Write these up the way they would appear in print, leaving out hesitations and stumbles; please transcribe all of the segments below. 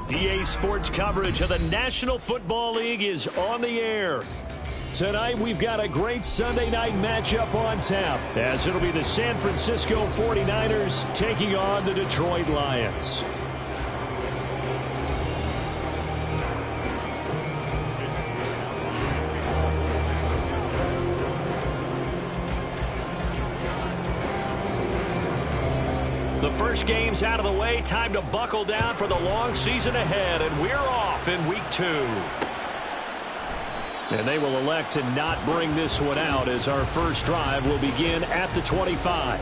EA Sports coverage of the National Football League is on the air. Tonight, we've got a great Sunday night matchup on tap, as it'll be the San Francisco 49ers taking on the Detroit Lions. The first game's out of the way. Time to buckle down for the long season ahead, and we're off in week 2. And they will elect to not bring this one out, as our first drive will begin at the 25.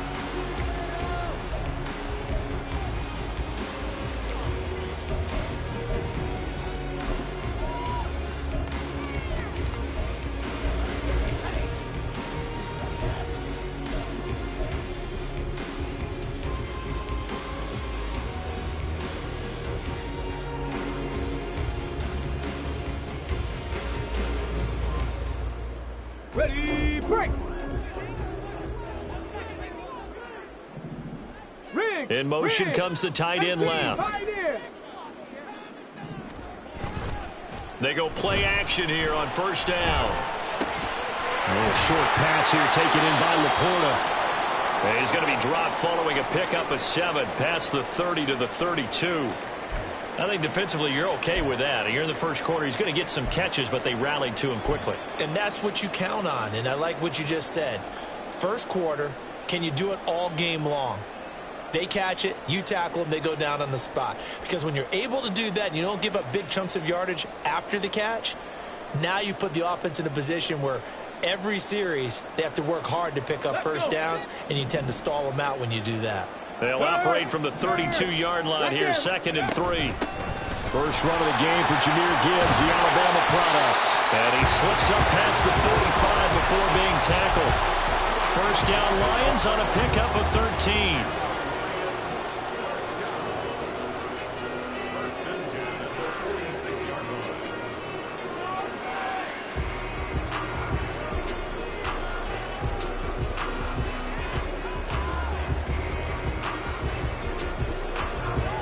Ready, break! In motion comes the tight end left. They go play action here on first down. A short pass here taken in by Laporta. And he's going to be dropped following a pickup of 7 past the 30 to the 32. I think defensively you're okay with that. You're in the first quarter. He's going to get some catches, but they rallied to him quickly. And that's what you count on, and I like what you just said. First quarter, can you do it all game long? They catch it, you tackle them, they go down on the spot. Because when you're able to do that and you don't give up big chunks of yardage after the catch, now you put the offense in a position where every series they have to work hard to pick up first downs, and you tend to stall them out when you do that. They'll operate from the 32-yard line here, 2nd and 3. First run of the game for Jahmyr Gibbs, the Alabama product. And he slips up past the 45 before being tackled. First down Lions on a pickup of 13.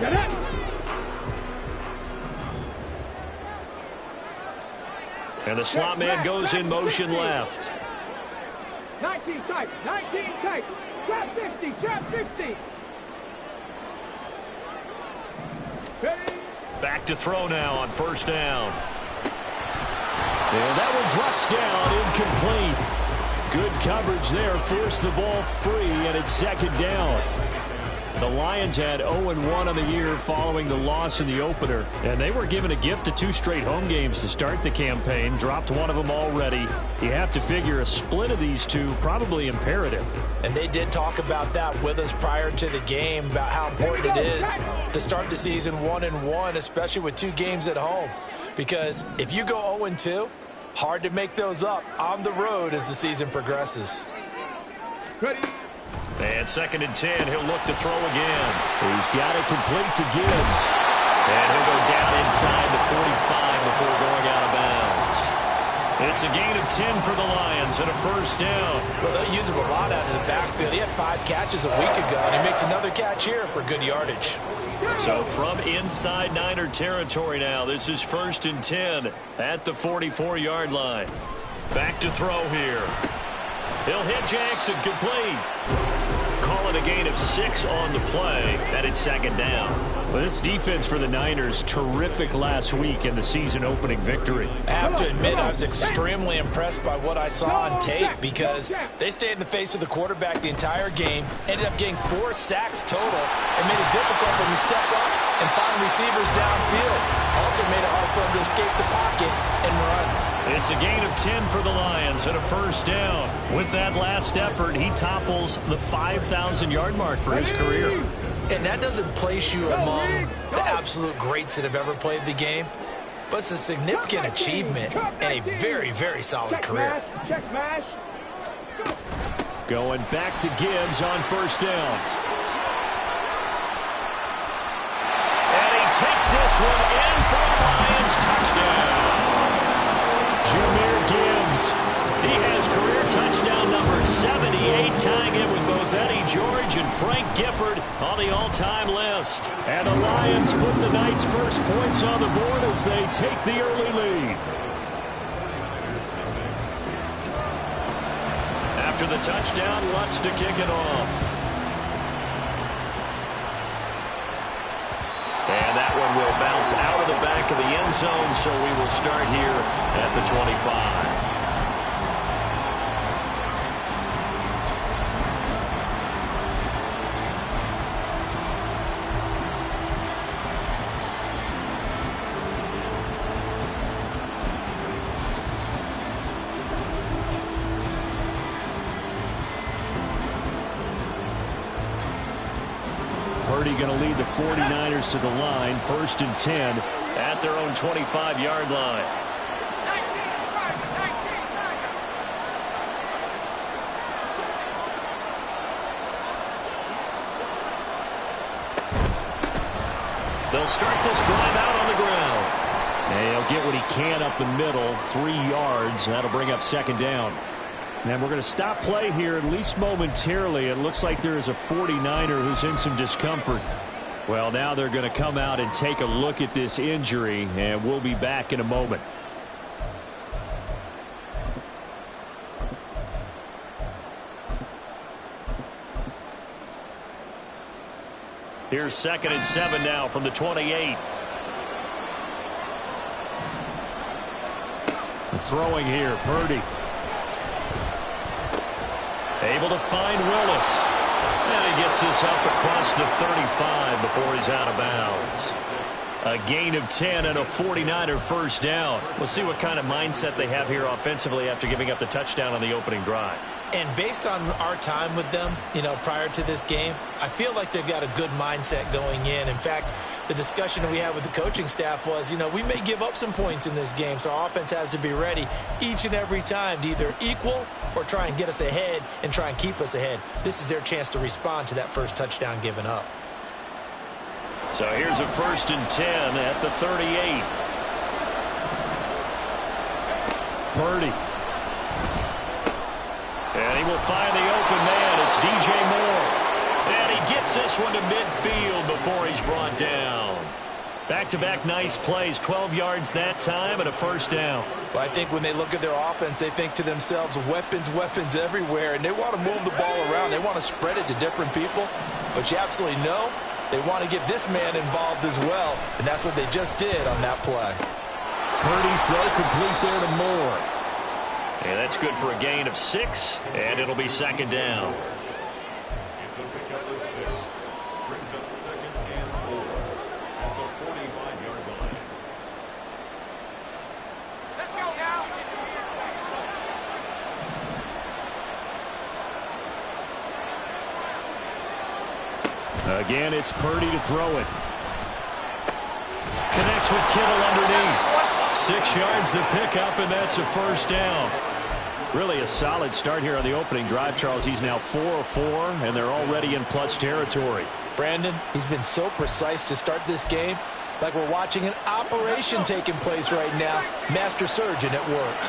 Get it! And the slot man goes in motion left. 19 tight, 19 tight. Trap 60, trap 60. Ready? Back to throw now on first down. And that one drops down, incomplete. Good coverage there, forced the ball free, and it's 2nd down. The Lions had 0-1 on the year following the loss in the opener, and they were given a gift of 2 straight home games to start the campaign. Dropped one of them already. You have to figure a split of these two probably imperative. And they did talk about that with us prior to the game, about how important it is to start the season 1-1, especially with 2 games at home. Because if you go 0-2, hard to make those up on the road as the season progresses. Ready? And 2nd and 10, he'll look to throw again. He's got it complete to Gibbs. And he'll go down inside the 45 before going out of bounds. It's a gain of 10 for the Lions and a first down. Well, they'll use him a lot out of the backfield. He had 5 catches a week ago, and he makes another catch here for good yardage. So from inside Niner territory now, this is 1st and 10 at the 44-yard line. Back to throw here. He'll hit Jackson, complete. Call it a gain of 6 on the play, and it's 2nd down. Well, this defense for the Niners, terrific last week in the season-opening victory. I have to admit, I was extremely impressed by what I saw on tape, because they stayed in the face of the quarterback the entire game, ended up getting 4 sacks total, and made it difficult for him to step up and find receivers downfield. Also made it hard for him to escape the pocket and run. It's a gain of 10 for the Lions and a first down. With that last effort, he topples the 5,000-yard mark for his career. And that doesn't place you among the absolute greats that have ever played the game, but it's a significant achievement and a very, very solid career. Check smash. Going back to Gibbs on first down. And he takes this one in for a Lions touchdown. Jahmyr Gibbs. He has career touchdown number 78, tying it with both Eddie George and Frank Gifford on the all-time list. And the Lions put the Knights' first points on the board as they take the early lead. After the touchdown, Lutz to kick it off. And that one will bounce out of the back of the end zone, so we will start here at the 25. Purdy going to lead the 49ers to the line, 1st and 10 at their own 25-yard line. They'll start this drive out on the ground. And he'll get what he can up the middle, 3 yards. That'll bring up 2nd down. And we're going to stop play here, at least momentarily. It looks like there is a 49er who's in some discomfort. Well, now they're going to come out and take a look at this injury, and we'll be back in a moment. Here's 2nd and 7 now from the 28. Throwing here, Purdy. Able to find Willis. And he gets this up across the 35 before he's out of bounds. A gain of 10 and a 49er first down. We'll see what kind of mindset they have here offensively after giving up the touchdown on the opening drive. And based on our time with them, prior to this game, I feel like they've got a good mindset going in. In fact, the discussion we had with the coaching staff was, we may give up some points in this game, so our offense has to be ready each and every time to either equal or try and get us ahead and try and keep us ahead. This is their chance to respond to that first touchdown given up. So here's a 1st and 10 at the 38. Purdy. And he will find the open man. It's DJ Moore. And he gets this one to midfield before he's brought down. Back-to-back nice plays, 12 yards that time and a first down. Well, I think when they look at their offense, they think to themselves, weapons everywhere, and they want to move the ball around. They want to spread it to different people. But you absolutely know they want to get this man involved as well, and that's what they just did on that play. Purdy's throw complete there to Moore. And that's good for a gain of 6, and it'll be 2nd down. It's a pickup of 6. Brings up 2nd and 4 at the 45-yard line. Let's go now. Again, it's Purdy to throw it. Connects with Kittle underneath. 6 yards the pickup, and that's a first down. Really a solid start here on the opening drive, Charles. He's now 4 of 4, and they're already in plus territory. Brandon, he's been so precise to start this game, like we're watching an operation taking place right now. Master surgeon at work.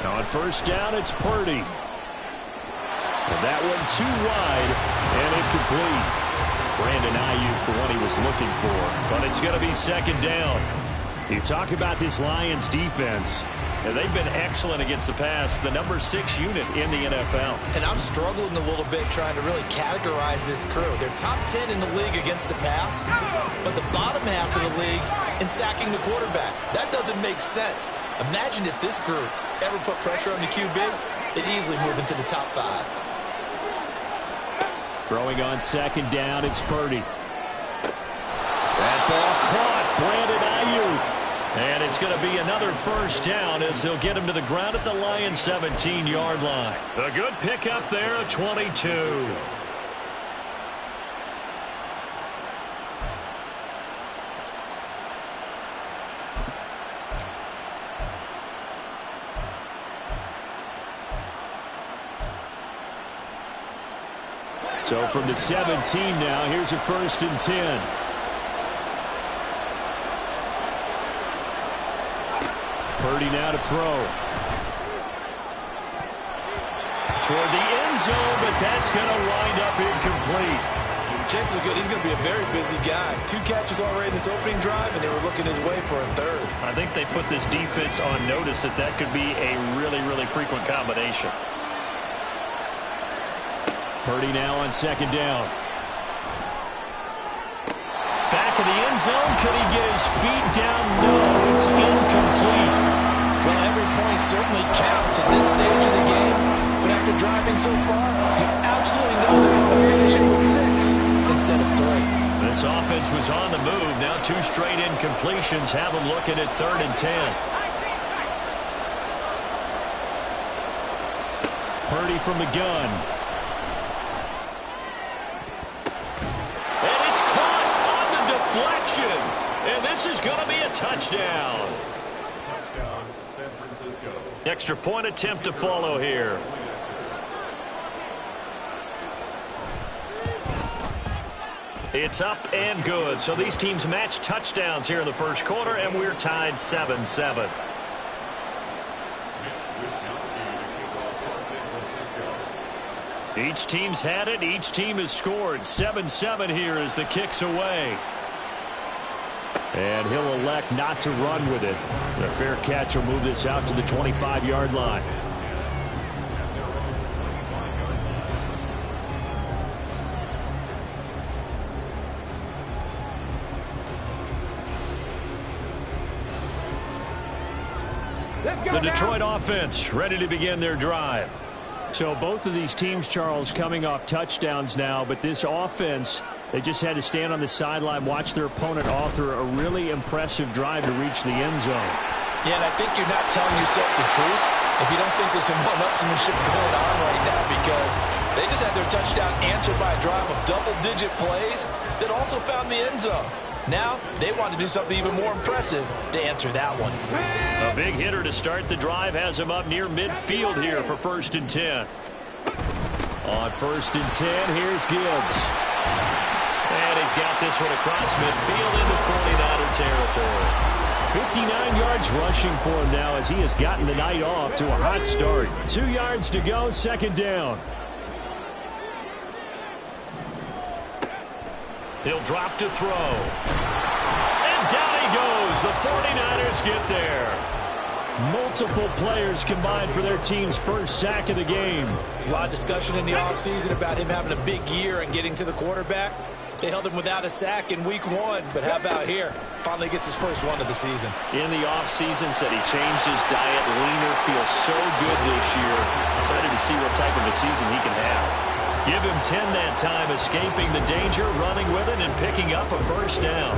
Now on first down, it's Purdy. And that one too wide and incomplete. Brandon Ayuk, the one he was looking for. But it's going to be 2nd down. You talk about this Lions defense. And they've been excellent against the pass, the number 6 unit in the NFL. And I'm struggling a little bit trying to really categorize this crew. They're top 10 in the league against the pass, but the bottom half of the league in sacking the quarterback. That doesn't make sense. Imagine if this group ever put pressure on the QB, they'd easily move into the top 5. Throwing on 2nd down, it's Purdy. That ball caught, Brandon Ayuk. And it's going to be another first down as they'll get him to the ground at the Lions' 17-yard line. A good pickup there at 22. So from the 17 now, here's a 1st and 10. Purdy now to throw. Toward the end end zone, but that's going to wind up incomplete. Chance is good. He's going to be a very busy guy. 2 catches already in this opening drive, and they were looking his way for a 3rd. I think they put this defense on notice that that could be a really, really frequent combination. Purdy now on 2nd down. Back in the end zone. Could he get his feet down? No, it's incomplete. Well, every point certainly counts at this stage of the game. But after driving so far, you absolutely know they want to finish it with 6 instead of 3. This offense was on the move. Now 2 straight incompletions have them looking at 3rd and 10. Purdy from the gun. And it's caught on the deflection. And this is going to be a touchdown. Touchdown, San Francisco. Extra point attempt to follow here. It's up and good. So these teams match touchdowns here in the first quarter, and we're tied 7-7. Each team's had it. Each team has scored. 7-7 here as the kick's away. And he'll elect not to run with it. The fair catch will move this out to the 25-yard line. The Detroit offense ready to begin their drive. So both of these teams, Charles, coming off touchdowns now, but this offense, they just had to stand on the sideline, watch their opponent author a really impressive drive to reach the end zone. Yeah, and I think you're not telling yourself the truth if you don't think there's some one-upsmanship going on right now, because they just had their touchdown answered by a drive of double-digit plays that also found the end zone. Now, they want to do something even more impressive to answer that one. A big hitter to start the drive has him up near midfield here for 1st and 10. On 1st and 10, here's Gibbs. And he's got this one across midfield into 49er territory. 59 yards rushing for him now as he has gotten the night off to a hot start. 2 yards to go, 2nd down. He'll drop to throw. And down he goes. The 49ers get there. Multiple players combined for their team's first sack of the game. There's a lot of discussion in the offseason about him having a big year and getting to the quarterback. They held him without a sack in week 1, but how about here? Finally gets his first one of the season. In the offseason, said he changed his diet, leaner, feels so good this year. Excited to see what type of a season he can have. Give him 10 that time, escaping the danger, running with it, and picking up a 1st down.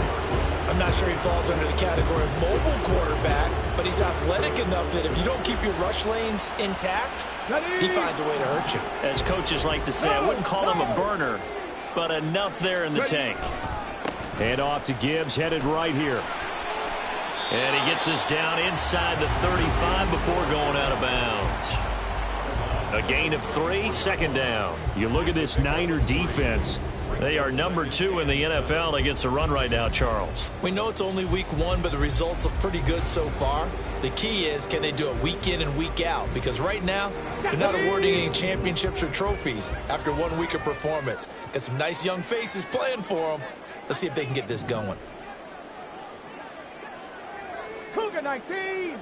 I'm not sure he falls under the category of mobile quarterback, but he's athletic enough that if you don't keep your rush lanes intact, he finds a way to hurt you. As coaches like to say, I wouldn't call him a burner, but enough there in the tank. Hand off to Gibbs, headed right here. And he gets us down inside the 35 before going out of bounds. A gain of 3, 2nd down. You look at this Niner defense. They are number 2 in the NFL against the run right now, Charles. We know it's only week 1, but the results look pretty good so far. The key is, can they do it week in and week out? Because right now, they're not awarding any championships or trophies after 1 week of performance. Got some nice young faces playing for them. Let's see if they can get this going. Cougar 19.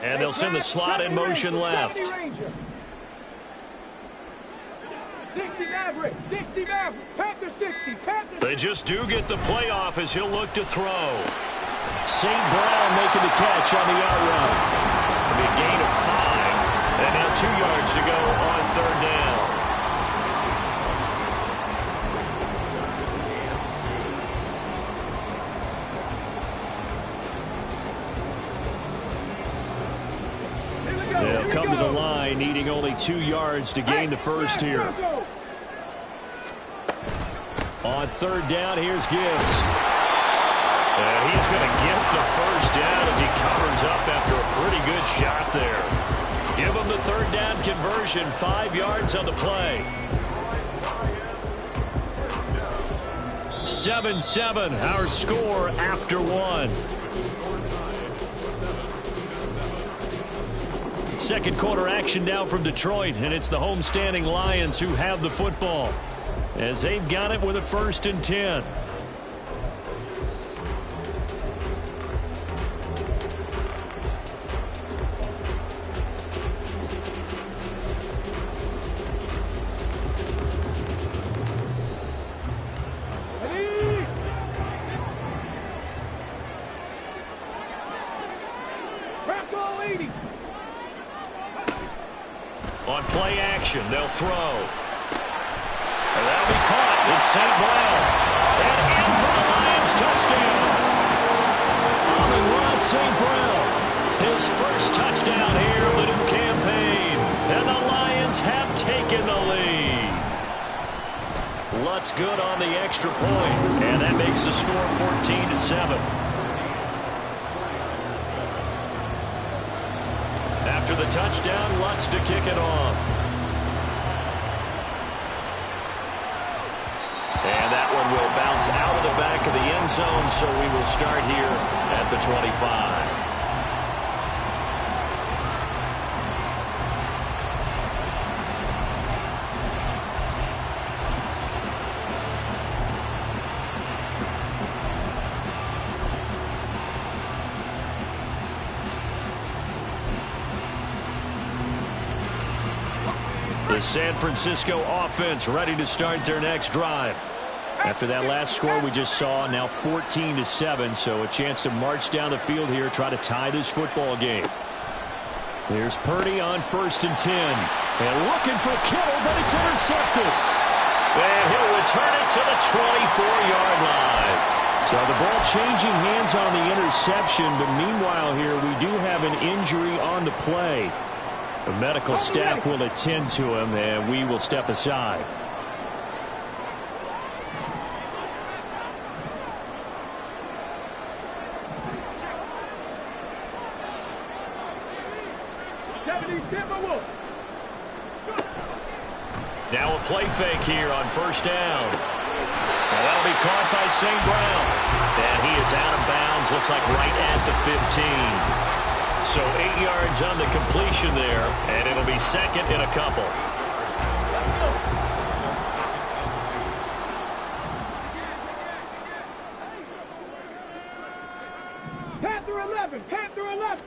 And they'll send the slot in motion left. 60 Maverick, 60 Maverick, Panther 60, Panther. They just do get the playoff as he'll look to throw. St. Brown making the catch on the out route. A big gain of 5. And now 2 yards to go on 3rd down. They'll come to the line, needing only 2 yards to gain the 1st here. On 3rd down, here's Gibbs. And he's going to get the 1st down as he covers up after a pretty good shot there. Give him the 3rd down conversion, 5 yards on the play. 7-7, our score after 1. Second quarter action now from Detroit, and it's the homestanding Lions who have the football as they've got it with a 1st and 10. On play action, they'll throw. And that'll be caught. It's St. Brown. And in for the Lions touchdown. Amon-Ra St. Brown. His first touchdown here of the new campaign. And the Lions have taken the lead. Lutz good on the extra point. And that makes the score 14-7. After the touchdown, Lutz to kick it off. And that one will bounce out of the back of the end zone, so we will start here at the 25. The San Francisco offense ready to start their next drive. After that last score we just saw, now 14-7, so a chance to march down the field here, try to tie this football game. Here's Purdy on 1st and 10. And looking for Kittle, but it's intercepted. And he'll return it to the 24-yard line. So the ball changing hands on the interception, but meanwhile here we do have an injury on the play. The medical staff will attend to him, and we will step aside. Now a play fake here on 1st down. And that'll be caught by St. Brown. And he is out of bounds, looks like right at the 15. So 8 yards on the completion there, and it'll be 2nd and a couple. Panther 11, Panther 11.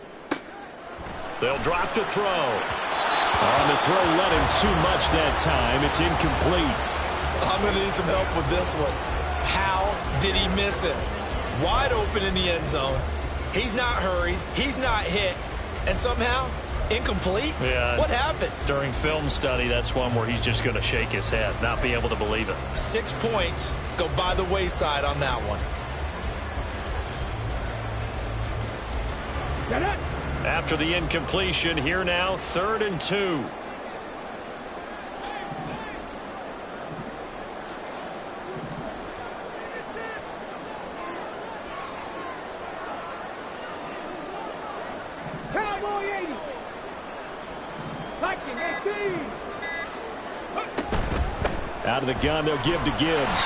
They'll drop to throw. On the throw, let him too much that time. It's incomplete. I'm going to need some help with this one. How did he miss it? Wide open in the end zone. He's not hurried. He's not hit. And somehow, incomplete? Yeah. What happened? During film study, that's one where he's just going to shake his head, not be able to believe it. 6 points go by the wayside on that one. Get it. After the incompletion, here now, 3rd and 2. Out of the gun, they'll give to Gibbs.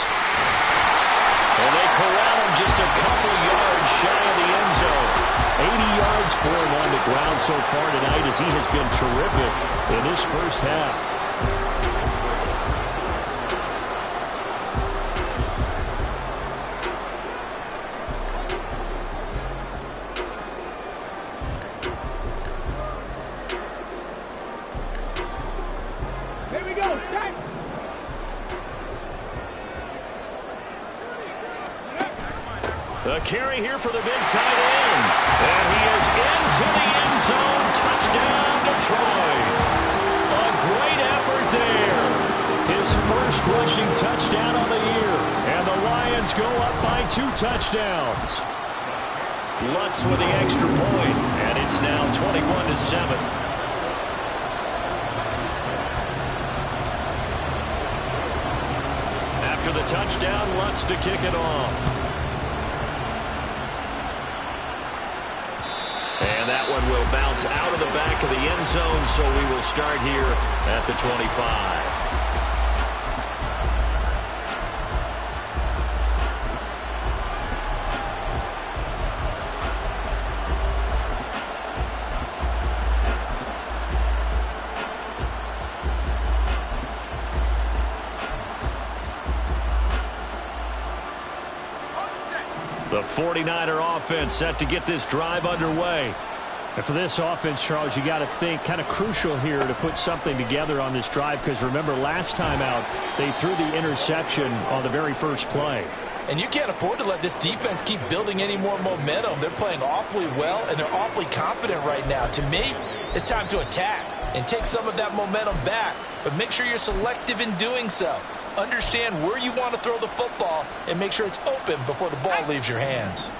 And they corral him just a couple yards shy of the end zone. 80 yards for him on the ground so far tonight as he has been terrific in this first half. Here we go. Start. The carry here for the big tight end. And he is into the end zone. Touchdown, Detroit. A great effort there. His first rushing touchdown on the year. And the Lions go up by 2 touchdowns. Lutz with the extra point. And it's now 21-7. After the touchdown, Lutz to kick it off. And that one will bounce out of the back of the end zone, so we will start here at the 25. The 49er offense set to get this drive underway. And for this offense, Charles, you got to think kind of crucial here to put something together on this drive, because remember last time out they threw the interception on the very first play. And you can't afford to let this defense keep building any more momentum. They're playing awfully well, and they're awfully confident right now. To me, it's time to attack and take some of that momentum back, but make sure you're selective in doing so. Understand where you want to throw the football and make sure it's open before the ball leaves your hands.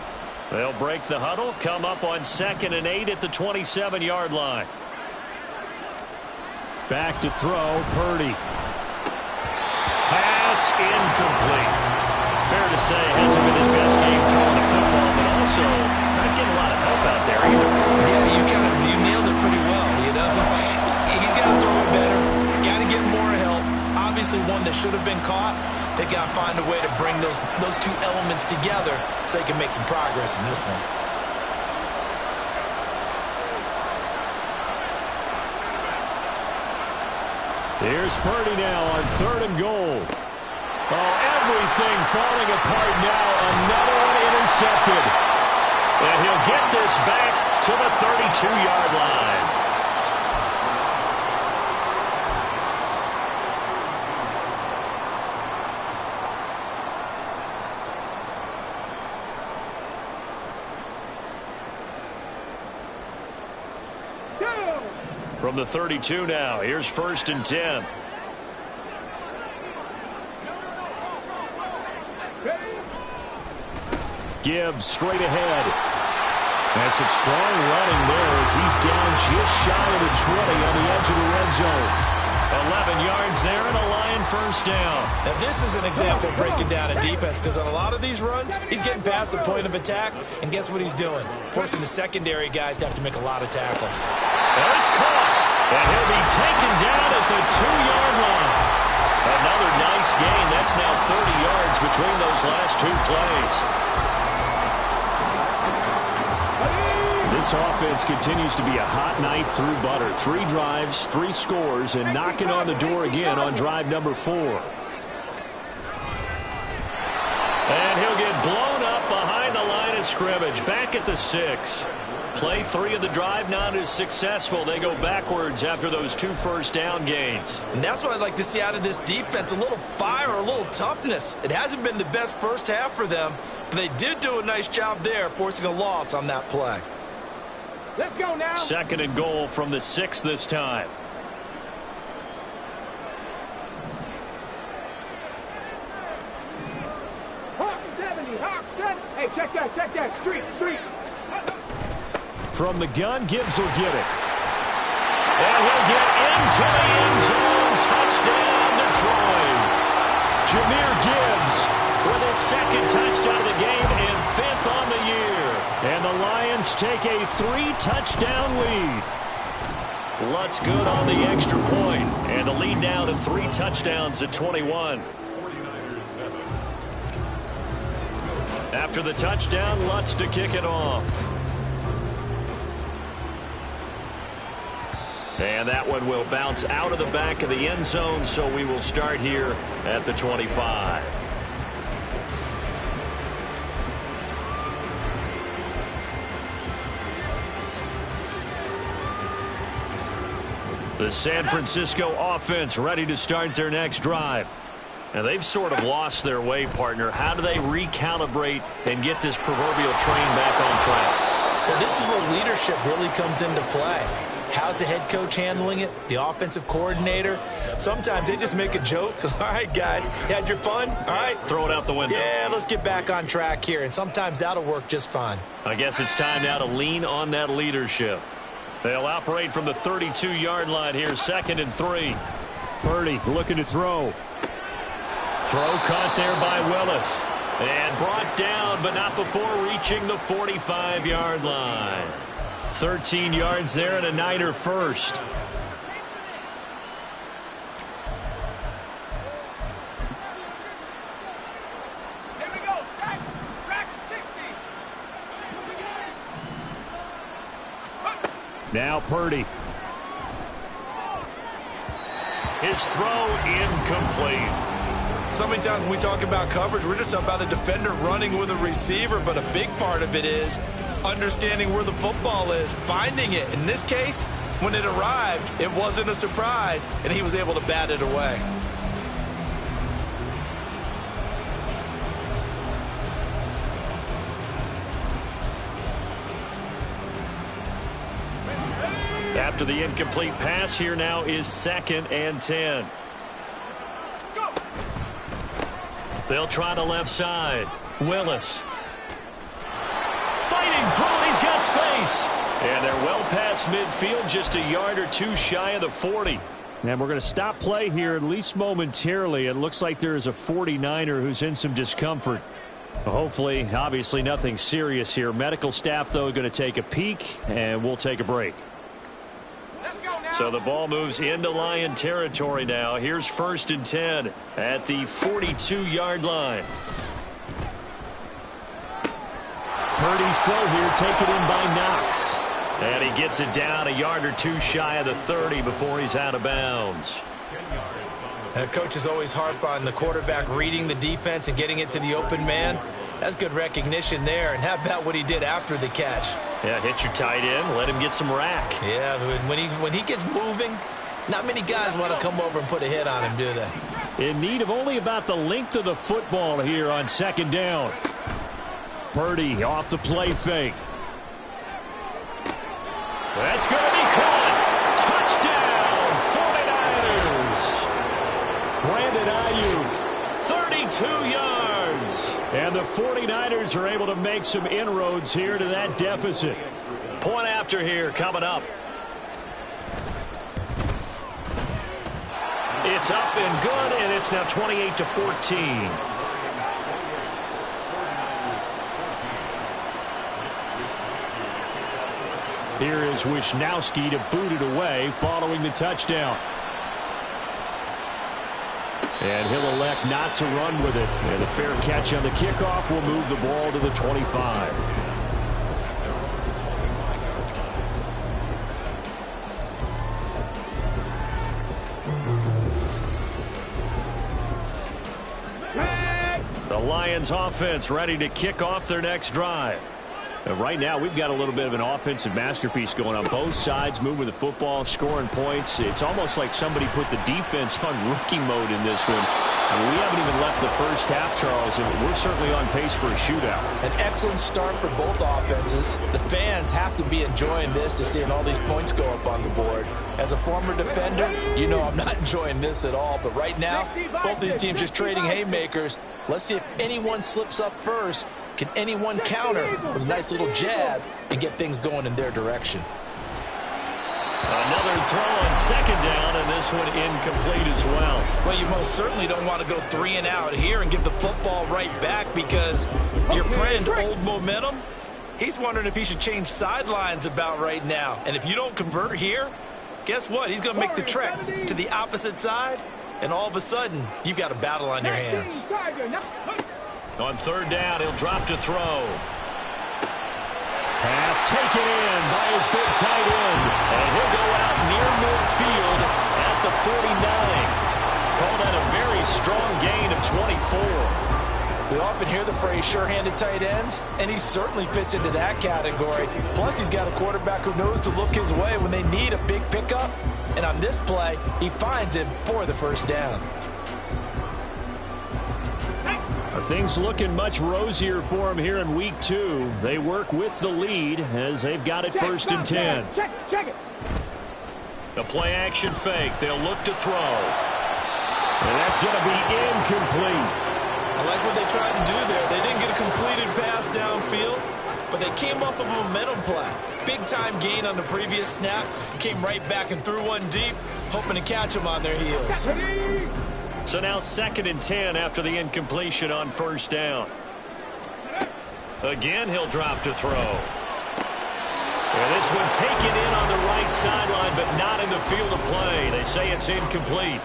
They'll break the huddle, come up on 2nd and 8 at the 27-yard line. Back to throw, Purdy. Pass incomplete. Fair to say, hasn't been his best game throwing the football, but also not getting a lot of help out there either. Yeah, you nailed it pretty well, you know. He's got to throw it better, got to get more help. Obviously one that should have been caught. They got to find a way to bring those two elements together so they can make some progress in this one. Here's Purdy now on 3rd and goal. Oh, everything falling apart now. Another one intercepted. And he'll get this back to the 32-yard line. From the 32 now, here's 1st and 10. Gibbs straight ahead. That's some strong running there as he's down just shy of the 20 on the edge of the red zone. 11 yards there and a Lion first down. Now this is an example of breaking down a defense, because on a lot of these runs, he's getting past the point of attack, and guess what he's doing? Forcing the secondary guys to have to make a lot of tackles. And it's caught. And he'll be taken down at the 2-yard line. Another nice gain. That's now 30 yards between those last two plays. This offense continues to be a hot knife through butter. 3 drives, 3 scores, and knocking on the door again on drive number 4. And he'll get blown up behind the line of scrimmage. Back at the 6. Play 3 of the drive not as successful. They go backwards after those 2 first-down gains. And that's what I'd like to see out of this defense, a little fire, a little toughness. It hasn't been the best first half for them, but they did do a nice job there, forcing a loss on that play. Let's go now. 2nd and goal from the 6 this time. Hawk 70, Hawk 70. Hey, check that. Street. From the gun, Gibbs will get it. And he'll get into the end zone. Touchdown, Detroit. Jahmyr Gibbs with his 2nd touchdown of the game and 5th on the year. And the Lions take a 3-touchdown lead. Lutz good on the extra point. And the lead now to 3 touchdowns at 21. After the touchdown, Lutz to kick it off. And that one will bounce out of the back of the end zone, so we will start here at the 25. The San Francisco offense ready to start their next drive. And they've sort of lost their way, partner. How do they recalibrate and get this proverbial train back on track? Well, this is where leadership really comes into play. How's the head coach handling it? The offensive coordinator? Sometimes they just make a joke. All right, guys, you had your fun? All right. Throw it out the window. Yeah, let's get back on track here. And sometimes that'll work just fine. I guess it's time now to lean on that leadership. They'll operate from the 32-yard line here, 2nd and 3. Purdy looking to throw. Throw caught there by Willis. And brought down, but not before reaching the 45-yard line. 13 yards there and a Niner first. Here we go. Track 60. Now Purdy. His throw incomplete. So many times when we talk about coverage, we're just about a defender running with a receiver, but a big part of it is understanding where the football is, finding it. In this case, when it arrived, it wasn't a surprise, and he was able to bat it away. After the incomplete pass, here now is 2nd and 10. They'll try the left side. Willis. Fighting through it. He's got space. And they're well past midfield, just a yard or two shy of the 40. And we're going to stop play here, at least momentarily. It looks like there is a 49er who's in some discomfort. Hopefully, obviously nothing serious here. Medical staff, though, going to take a peek, and we'll take a break. So the ball moves into Lion territory now. Here's 1st and 10 at the 42-yard line. Purdy's throw here taken in by Knox. And he gets it down a yard or two shy of the 30 before he's out of bounds. Coaches always harp on the quarterback reading the defense and getting it to the open man. That's good recognition there. And how about what he did after the catch? Yeah, hit your tight end, let him get some rack. Yeah, when he gets moving, not many guys want to come over and put a hit on him, do they? In need of only about the length of the football here on 2nd down. Purdy off the play fake. That's going to be caught. Touchdown, 49ers. Brandon Ayuk, 32 yards. And the 49ers are able to make some inroads here to that deficit. Point after here coming up. It's up and good, and it's now 28-14. Here is Wisnowski to boot it away following the touchdown. And he'll elect not to run with it. And a fair catch on the kickoff will move the ball to the 25. The Lions offense ready to kick off their next drive. Right now, we've got a little bit of an offensive masterpiece going on both sides, moving the football, scoring points. It's almost like somebody put the defense on rookie mode in this one. And we haven't even left the first half, Charles, and we're certainly on pace for a shootout. An excellent start for both offenses. The fans have to be enjoying this to seeing all these points go up on the board. As a former defender, you know I'm not enjoying this at all. But right now, both these teams just trading haymakers. Let's see if anyone slips up first. Can anyone counter with a nice little jab and get things going in their direction? Another throw on 2nd down, and this one incomplete as well. Well, you most certainly don't want to go 3 and out here and give the football right back, because your friend, Old Momentum, he's wondering if he should change sidelines about right now. And if you don't convert here, guess what? He's going to make the trek to the opposite side, and all of a sudden, you've got a battle on your hands. On 3rd down, he'll drop to throw. Pass taken in by his big tight end. And he'll go out near midfield at the 49. Call that a very strong gain of 24. We often hear the phrase sure-handed tight ends, and he certainly fits into that category. Plus, he's got a quarterback who knows to look his way when they need a big pickup. And on this play, he finds him for the 1st down. Things looking much rosier for them here in week 2. They work with the lead as they've got it 1st and 10. Check it. The play action fake. They'll look to throw. And that's going to be incomplete. I like what they tried to do there. They didn't get a completed pass downfield, but they came up with a momentum play. Big-time gain on the previous snap. Came right back and threw one deep, hoping to catch them on their heels. So now 2nd and 10 after the incompletion on 1st down. Again, he'll drop to throw. And this one taken in on the right sideline, but not in the field of play. They say it's incomplete.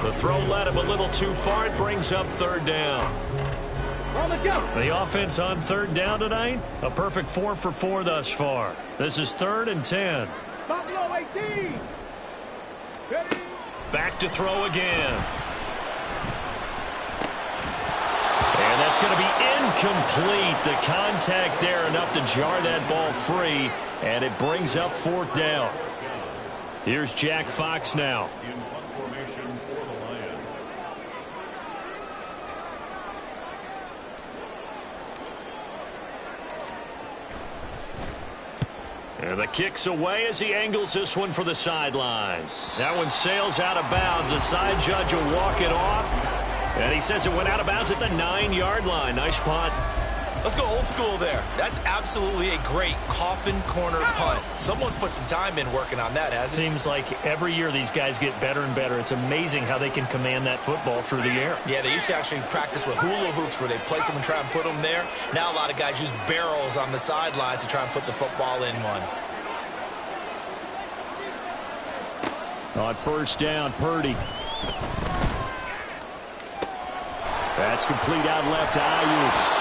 The throw led him a little too far. It brings up 3rd down. The offense on 3rd down tonight, a perfect 4 for 4 thus far. This is 3rd and 10. Back to throw again. it's going to be incomplete. The contact there enough to jar that ball free, and it brings up 4th down. Here's Jack Fox now. In punt formation for the Lions. And the kick's away as he angles this one for the sideline. That one sails out of bounds. The side judge will walk it off. And he says it went out of bounds at the 9-yard line. Nice punt. Let's go old school there. That's absolutely a great coffin corner punt. Someone's put some time in working on that, hasn't it? Seems like every year these guys get better and better. It's amazing how they can command that football through the air. Yeah, they used to actually practice with hula hoops where they place them and try and put them there. Now a lot of guys use barrels on the sidelines to try and put the football in one. On 1st down, Purdy. That's complete out left to Ayuk.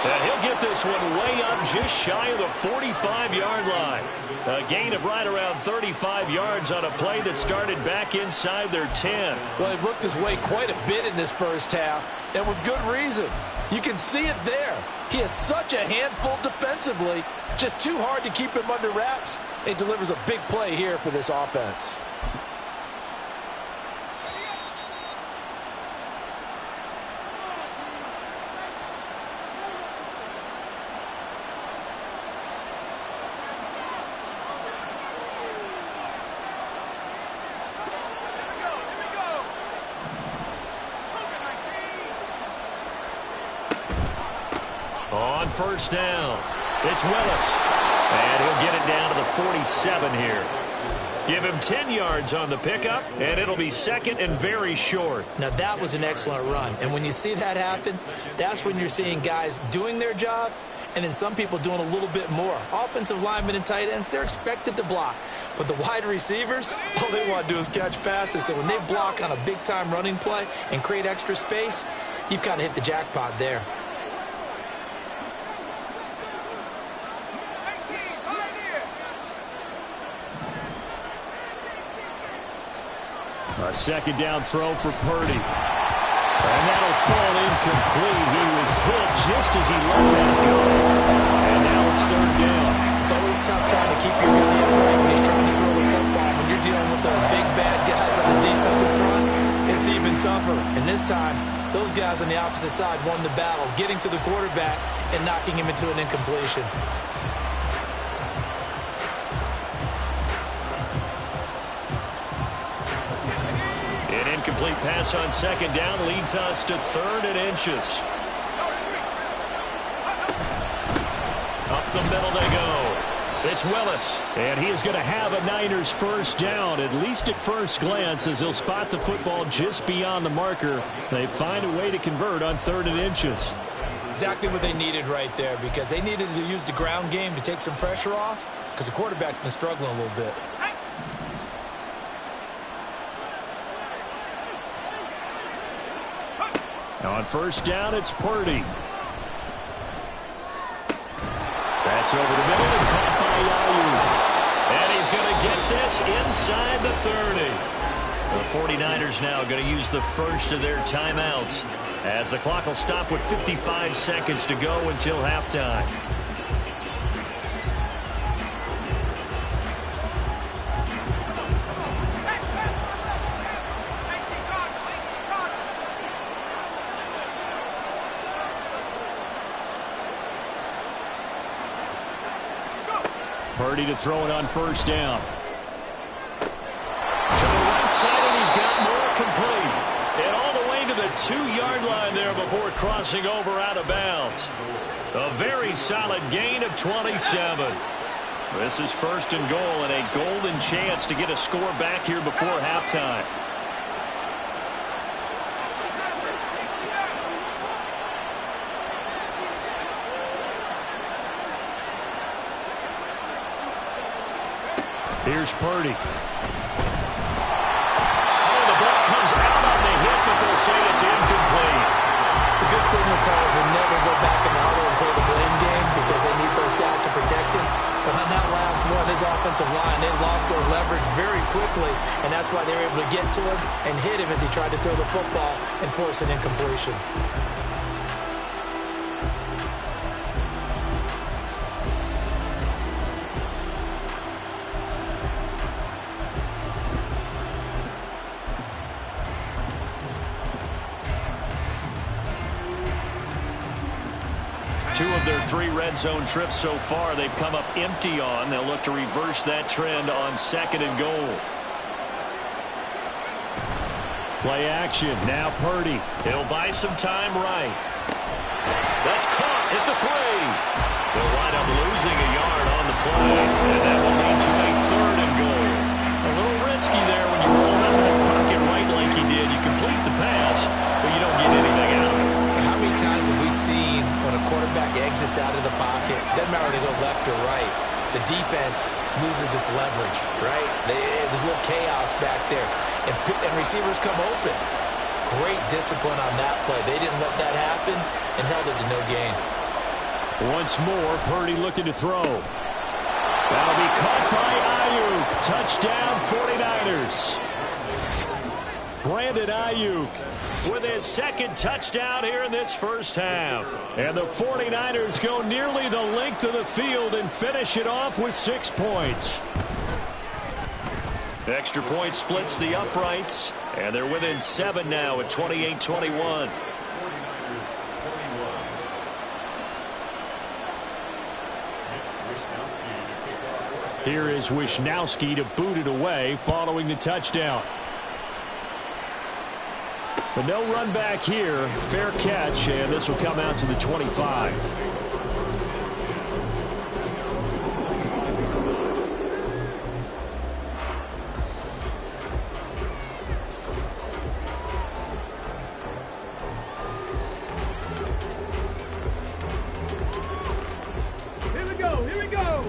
And he'll get this one way up just shy of the 45-yard line. A gain of right around 35 yards on a play that started back inside their 10. Well, he looked his way quite a bit in this first half, and with good reason. You can see it there. He has such a handful defensively, just too hard to keep him under wraps. He delivers a big play here for this offense. On 1st down, it's Willis. And he'll get it down to the 47 here. Give him 10 yards on the pickup, and it'll be 2nd and very short. Now, that was an excellent run. And when you see that happen, that's when you're seeing guys doing their job and then some people doing a little bit more. Offensive linemen and tight ends, they're expected to block. But the wide receivers, all they want to do is catch passes. So when they block on a big-time running play and create extra space, you've kind of hit the jackpot there. A 2nd down throw for Purdy. And that'll fall incomplete. He was hit just as he let that go. And now it's 3rd down. It's always tough trying to keep your guy upright when he's trying to throw the football. When you're dealing with those big, bad guys on the defensive front, it's even tougher. And this time, those guys on the opposite side won the battle, getting to the quarterback and knocking him into an incompletion. Incomplete pass on 2nd down leads us to 3rd and inches. Up the middle they go. It's Willis. And he is going to have a Niners 1st down, at least at first glance, as he'll spot the football just beyond the marker. They find a way to convert on 3rd and inches. Exactly what they needed right there, because they needed to use the ground game to take some pressure off, because the quarterback's been struggling a little bit. On 1st down, it's Purdy. That's over the middle and caught by Ayuk. And he's going to get this inside the 30. The 49ers now going to use the first of their timeouts as the clock will stop with 55 seconds to go until halftime. Purdy to throw it on 1st down. To the right side, and he's got more complete. And all the way to the 2-yard line there before crossing over out of bounds. A very solid gain of 27. This is 1st and goal and a golden chance to get a score back here before halftime. Here's Purdy. Oh, the ball comes out on the hit, but they'll say it's incomplete. The good signal calls will never go back in the huddle and play the blame game because they need those guys to protect him. But on that last one, his offensive line, they lost their leverage very quickly, and that's why they were able to get to him and hit him as he tried to throw the football and force an incompletion. 2 of their 3 red zone trips so far they've come up empty on. They'll look to reverse that trend on 2nd and goal. Play action. Now Purdy. He'll buy some time right. That's caught at the 3. They'll wind up losing a yard on the play, and that will lead to a 3rd and goal. A little risky there when you roll out that pocket right like he did. You complete the pass, but you don't get anything out of it. How many times have we seen when a quarterback exits out of the pocket, doesn't matter if they go left or right, the defense loses its leverage, right? There's a little chaos back there, and receivers come open. Great discipline on that play. They didn't let that happen and held it to no gain. Once more, Purdy looking to throw. That'll be caught by Ayuk. Touchdown, 49ers. Brandon Ayuk with his 2nd touchdown here in this first half. And the 49ers go nearly the length of the field and finish it off with 6 points. Extra point splits the uprights, and they're within 7 now at 28-21. Here is Wishnowski to boot it away following the touchdown. But no run back here. Fair catch, and this will come out to the 25.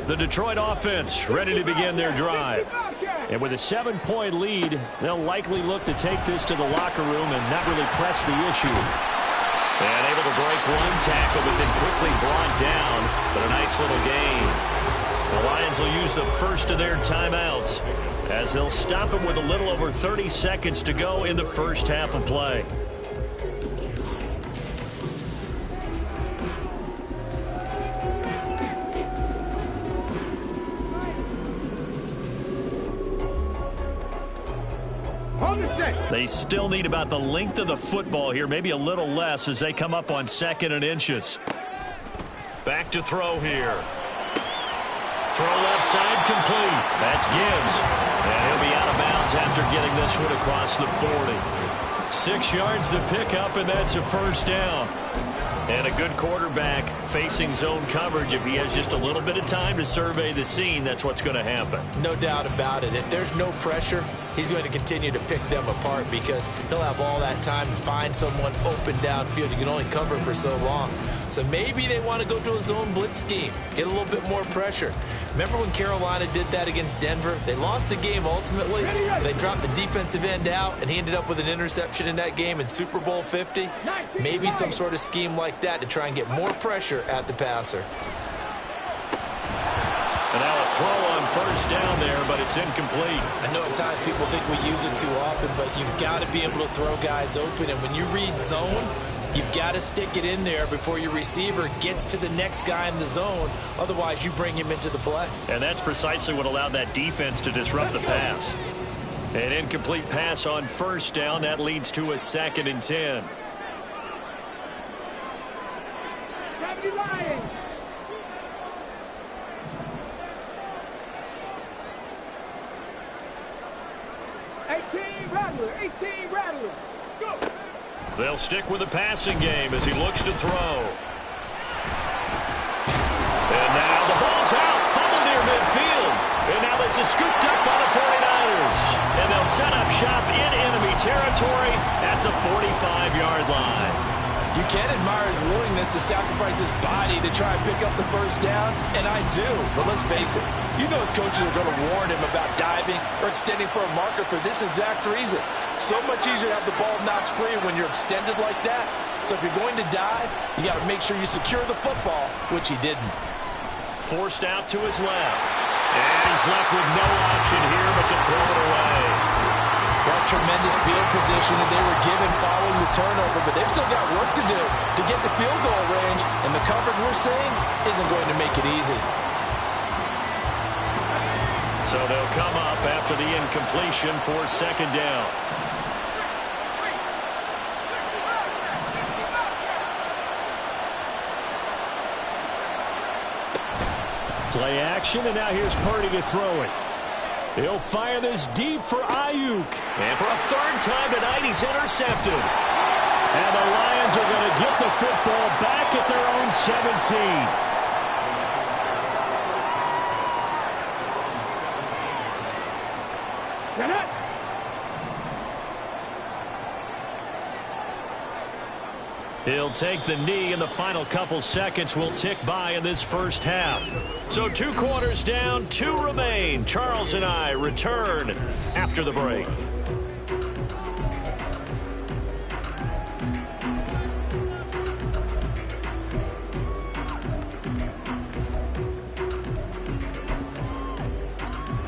The Detroit offense ready to begin their drive. And with a 7-point lead, they'll likely look to take this to the locker room and not really press the issue. And able to break one tackle, but then quickly brought down. But a nice little gain. The Lions will use the first of their timeouts as they'll stop him with a little over 30 seconds to go in the first half of play. They still need about the length of the football here, maybe a little less as they come up on 2nd and inches. Back to throw here. Throw left side complete. That's Gibbs. And he'll be out of bounds after getting this one across the 40. 6 yards to pick up, and that's a first down. And a good quarterback facing zone coverage. If he has just a little bit of time to survey the scene, that's what's going to happen. No doubt about it. If there's no pressure, he's going to continue to pick them apart because he'll have all that time to find someone open downfield. You can only cover for so long. So maybe they want to go to a zone blitz scheme, get a little bit more pressure. Remember when Carolina did that against Denver? They lost the game ultimately. They dropped the defensive end out, and he ended up with an interception in that game in Super Bowl 50. Maybe some sort of scheme like that to try and get more pressure at the passer. And now a throw on first down there, but it's incomplete. I know at times people think we use it too often, but you've got to be able to throw guys open. And when you read zone, you've got to stick it in there before your receiver gets to the next guy in the zone. Otherwise, you bring him into the play. And that's precisely what allowed that defense to disrupt the pass. An incomplete pass on first down. That leads to a 2nd and 10. Lions. 18 Rattler. Go. They'll stick with the passing game as he looks to throw. And now the ball's out. Fumble near midfield. And now this is scooped up by the 49ers. And they'll set up shop in enemy territory at the 45-yard line. You can admire his willingness to sacrifice his body to try and pick up the first down, and I do. But let's face it, you know his coaches are going to warn him about diving or extending for a marker for this exact reason. So much easier to have the ball knocked free when you're extended like that. So if you're going to dive, you got to make sure you secure the football, which he didn't. Forced out to his left. And he's left with no option here but to throw it away. That's tremendous field position that they were given following the turnover, but they've still got work to do to get the field goal range, and the coverage we're seeing isn't going to make it easy. So they'll come up after the incompletion for 2nd down. Play action, and now here's Purdy to throw it. He'll fire this deep for Ayuk. And for a third time tonight, he's intercepted. And the Lions are going to get the football back at their own 17. He'll take the knee, and the final couple seconds will tick by in this first half. So 2 quarters down, 2 remain. Charles and I return after the break.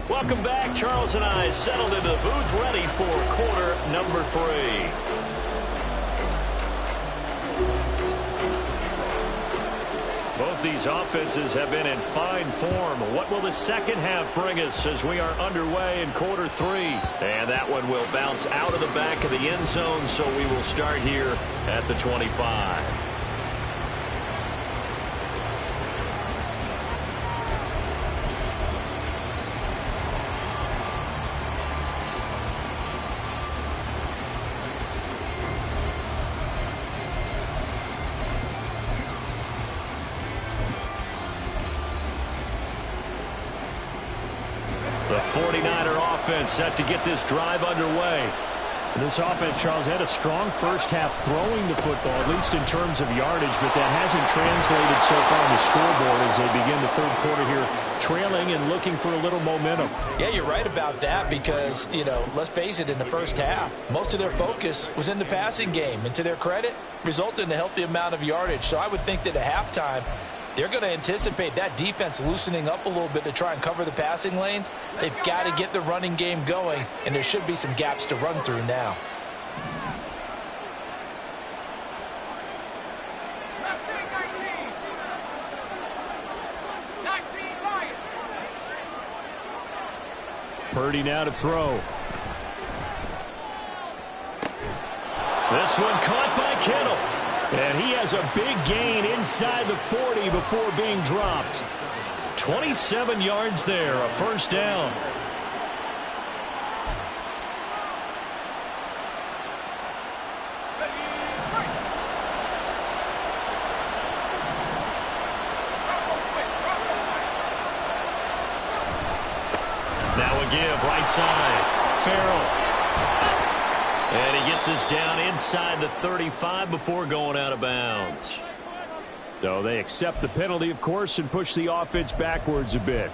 Welcome back. Charles and I settled into the booth, ready for quarter number 3. Both these offenses have been in fine form. What will the second half bring us as we are underway in quarter 3? And that one will bounce out of the back of the end zone, so we will start here at the 25. The 49er offense set to get this drive underway. This offense, Charles, had a strong first half throwing the football, at least in terms of yardage, but that hasn't translated so far on the scoreboard as they begin the third quarter here, trailing and looking for a little momentum. Yeah, you're right about that because, let's face it, in the first half, most of their focus was in the passing game. And to their credit, resulted in a healthy amount of yardage. So I would think that at halftime, they're going to anticipate that defense loosening up a little bit to try and cover the passing lanes. They've got to get the running game going, and there should be some gaps to run through now. Purdy now to throw. This one caught by Kittle. And he has a big gain inside the 40 before being dropped. 27 yards there, a first down. Now a give, right side. Farrell. And he gets us down inside the 35 before going out of bounds. So they accept the penalty, of course, and push the offense backwards a bit.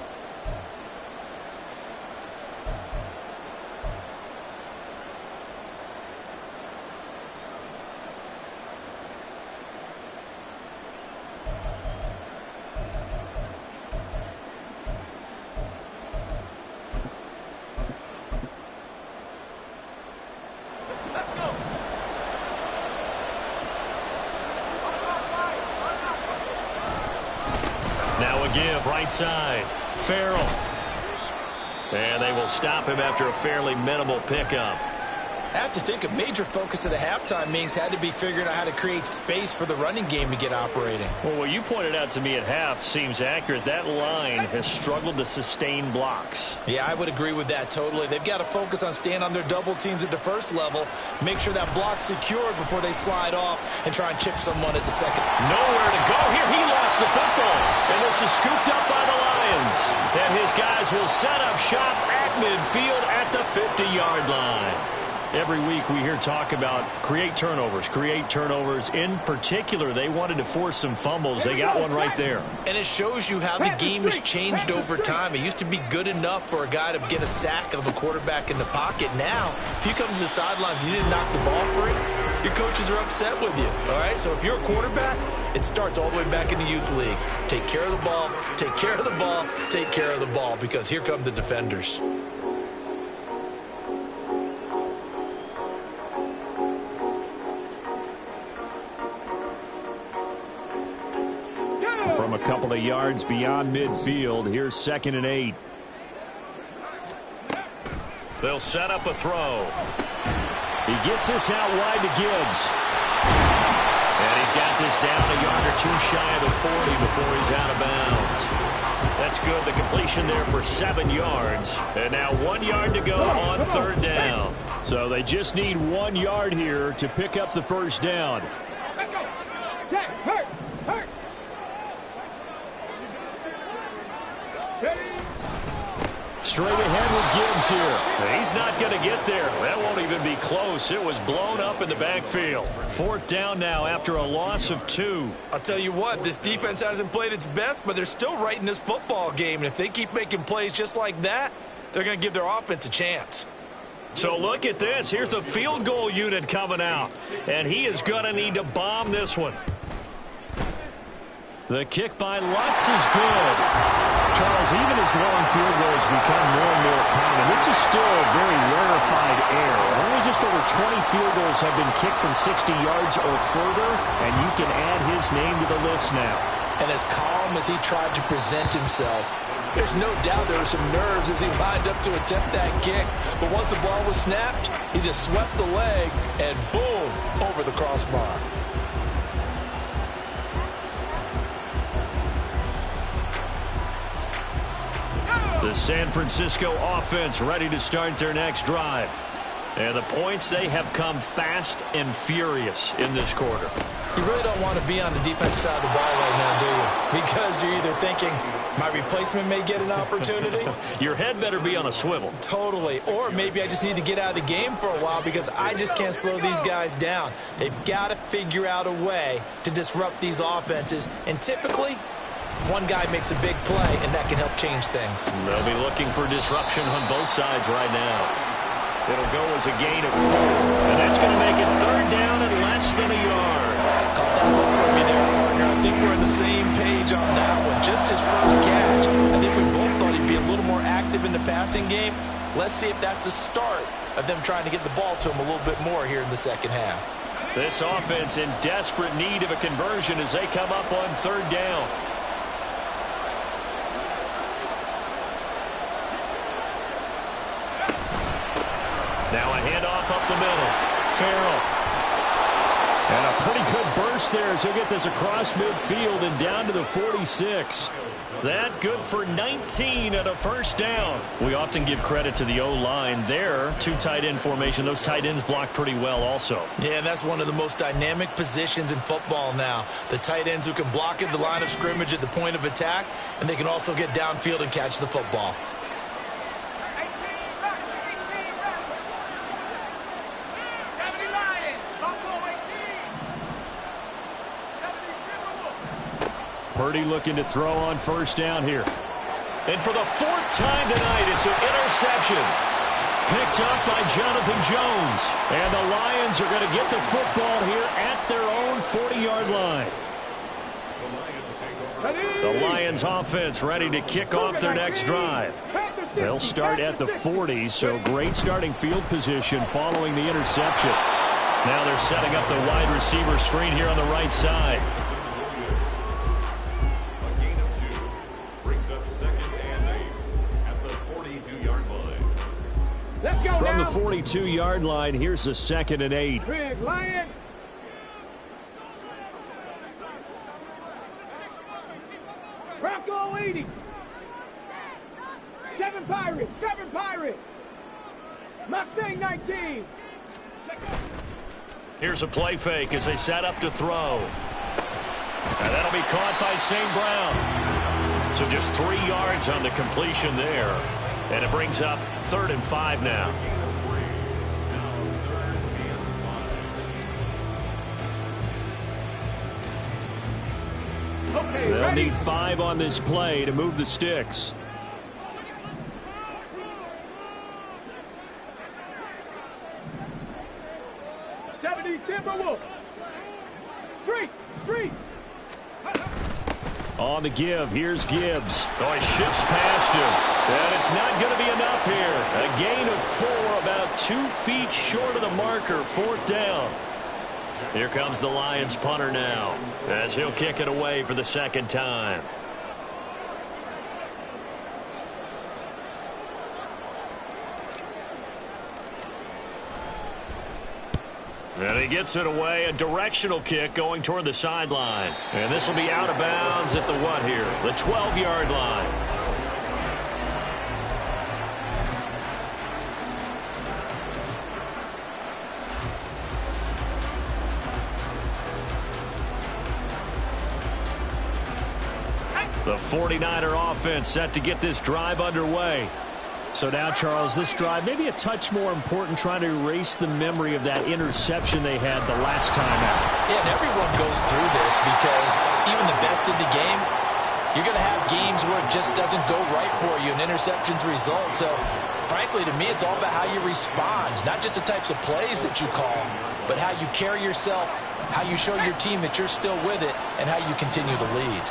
Now a give, right side. Farrell. And they will stop him after a fairly minimal pickup. I have to think a major focus of the halftime meetings had to be figuring out how to create space for the running game to get operating. Well, what you pointed out to me at half seems accurate. That line has struggled to sustain blocks. Yeah, I would agree with that totally. They've got to focus on staying on their double teams at the first level, make sure that block's secured before they slide off and try and chip someone at the second. Nowhere to go here. He lost the football. And this is scooped up by the Lions. And his guys will set up shop at midfield at the 50-yard line. Every week we hear talk about create turnovers. In particular, they wanted to force some fumbles. They got one right there. And it shows you how the game has changed over time. It used to be good enough for a guy to get a sack of a quarterback in the pocket. Now, if you come to the sidelines and you didn't knock the ball free, your coaches are upset with you. All right, so if you're a quarterback, it starts all the way back in the youth leagues. Take care of the ball, take care of the ball, take care of the ball, because here come the defenders. From a couple of yards beyond midfield, here's 2nd and 8. They'll set up a throw. He gets this out wide to Gibbs. And he's got this down a yard or two shy of the 40 before he's out of bounds. That's good. The completion there for 7 yards. And now 1 yard to go on third down. So they just need 1 yard here to pick up the first down. Straight ahead with Gibbs here. He's not going to get there. That won't even be close. It was blown up in the backfield. 4th down now after a loss of 2. I'll tell you what, this defense hasn't played its best, but they're still right in this football game. And if they keep making plays just like that, they're going to give their offense a chance. So look at this. Here's the field goal unit coming out. And he is going to need to bomb this one. The kick by Lutz is good. Charles, even as long field goals become more and more common, this is still a very rarefied air. Only just over 20 field goals have been kicked from 60 yards or further, and you can add his name to the list now. And as calm as he tried to present himself, there's no doubt there were some nerves as he lined up to attempt that kick. But once the ball was snapped, he just swept the leg and boom, over the crossbar. The San Francisco offense ready to start their next drive. And the points, they have come fast and furious in this quarter. You really don't want to be on the defensive side of the ball right now, do you? Because you're either thinking, my replacement may get an opportunity. Your head better be on a swivel. Totally. Or maybe I just need to get out of the game for a while because I just can't slow these guys down. They've got to figure out a way to disrupt these offenses. And typically, one guy makes a big play, and that can help change things. They'll be looking for disruption on both sides right now. It'll go as a gain of 4. And that's going to make it third down and less than a yard. Caught that look for me there, partner. I think we're on the same page on that one. Just his first catch. I think we both thought he'd be a little more active in the passing game. Let's see if that's the start of them trying to get the ball to him a little bit more here in the second half. This offense in desperate need of a conversion as they come up on third down. Now a handoff up the middle. Farrell. And a pretty good burst there as he'll get this across midfield and down to the 46. That good for 19 and a first down. We often give credit to the O-line there. 2 tight end formation. Those tight ends block pretty well also. Yeah, that's one of the most dynamic positions in football now. The tight ends who can block at the line of scrimmage at the point of attack, and they can also get downfield and catch the football. Purdy looking to throw on first down here. And for the 4th time tonight, it's an interception. Picked up by Jonathan Jones. And the Lions are going to get the football here at their own 40-yard line. The Lions offense ready to kick off their next drive. They'll start at the 40, so great starting field position following the interception. Now they're setting up the wide receiver screen here on the right side. From the 42-yard line, here's the 2nd and 8. Big Lion. Bronco 80. 7 Pirates. 7 Pirates. Mustang 19. Here's a play fake as they set up to throw. And that'll be caught by St. Brown. So just 3 yards on the completion there. And it brings up 3rd and 5 now. Okay, They'll ready? need 5 on this play to move the sticks. Timberwolves. Street. On the give, here's Gibbs. Oh, he shifts past him. And it's not going to be enough here. A gain of 4, about 2 feet short of the marker, 4th down. Here comes the Lions punter now, as he'll kick it away for the 2nd time. And he gets it away, a directional kick going toward the sideline. And this will be out of bounds at the what here? The 12-yard line. The 49er offense set to get this drive underway. So now, Charles, this drive maybe a touch more important, trying to erase the memory of that interception they had the last time out. Yeah, and everyone goes through this because even the best in the game, you're going to have games where it just doesn't go right for you and interceptions result. So, frankly, to me, it's all about how you respond, not just the types of plays that you call, but how you carry yourself, how you show your team that you're still with it, and how you continue to lead.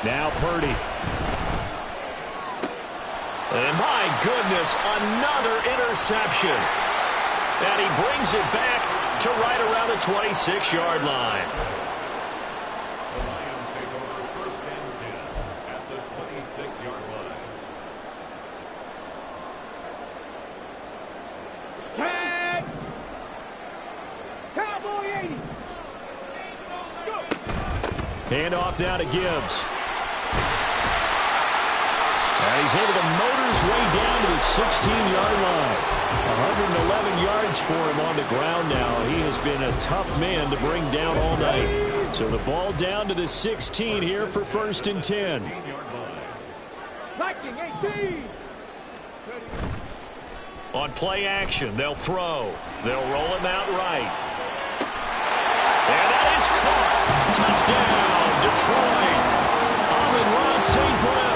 Now Purdy. And my goodness, another interception. And he brings it back to right around the 26-yard line. The Lions take over 1st and 10 at the 26-yard line. Tag! Cowboy 80! Go! Handoff now to Gibbs. And he's able to motor his way down to the 16-yard line. 111 yards for him on the ground now. He has been a tough man to bring down all night. So the ball down to the 16 here for 1st and 10. Liking 18! On play action, they'll throw. They'll roll him out right. And that is caught. Touchdown, Detroit. Amon-Ra St. Brown.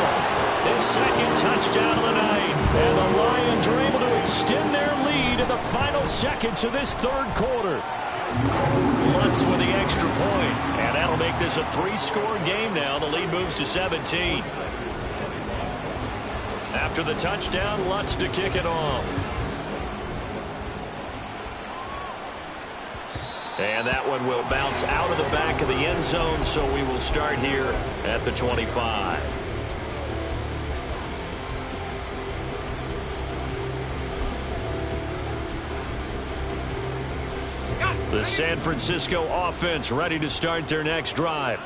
His second touchdown of the night. And the Lions are able to extend their lead in the final seconds of this 3rd quarter. Lutz with the extra point. And that'll make this a 3-score game now. The lead moves to 17. After the touchdown, Lutz to kick it off. And that one will bounce out of the back of the end zone, so we will start here at the 25. The San Francisco offense ready to start their next drive.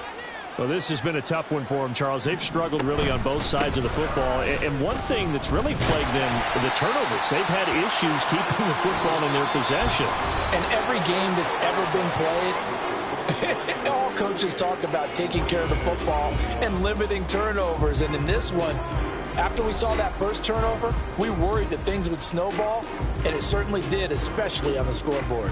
Well, this has been a tough one for them, Charles. They've struggled really on both sides of the football. And one thing that's really plagued them, the turnovers. They've had issues keeping the football in their possession. And every game that's ever been played, all coaches talk about taking care of the football and limiting turnovers. And in this one, after we saw that first turnover, we worried that things would snowball, and it certainly did, especially on the scoreboard.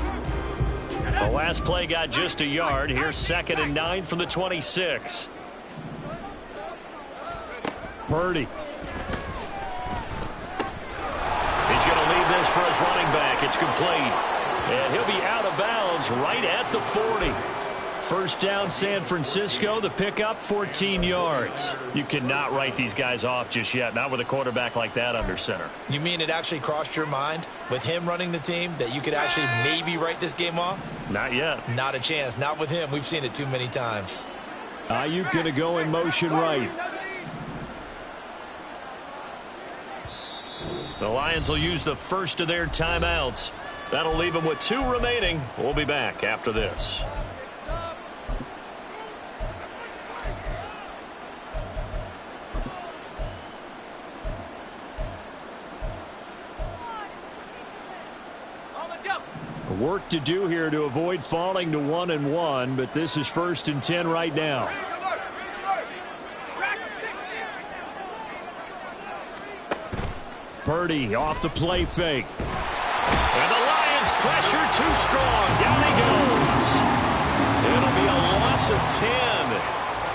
The last play got just a yard. Here's 2nd and 9 from the 26. Purdy. He's going to leave this for his running back. It's complete. And he'll be out of bounds right at the 40. First down, San Francisco. The pickup, 14 yards. You cannot write these guys off just yet, not with a quarterback like that under center. You mean it actually crossed your mind with him running the team that you could actually maybe write this game off? Not yet. Not a chance. Not with him. We've seen it too many times. Ayuk going to go in motion right. The Lions will use the first of their timeouts. That'll leave them with 2 remaining. We'll be back after this. Work to do here to avoid falling to 1-1, but this is 1st and 10 right now. Purdy off the play fake. And the Lions pressure too strong. Down he goes. It'll be a loss of 10.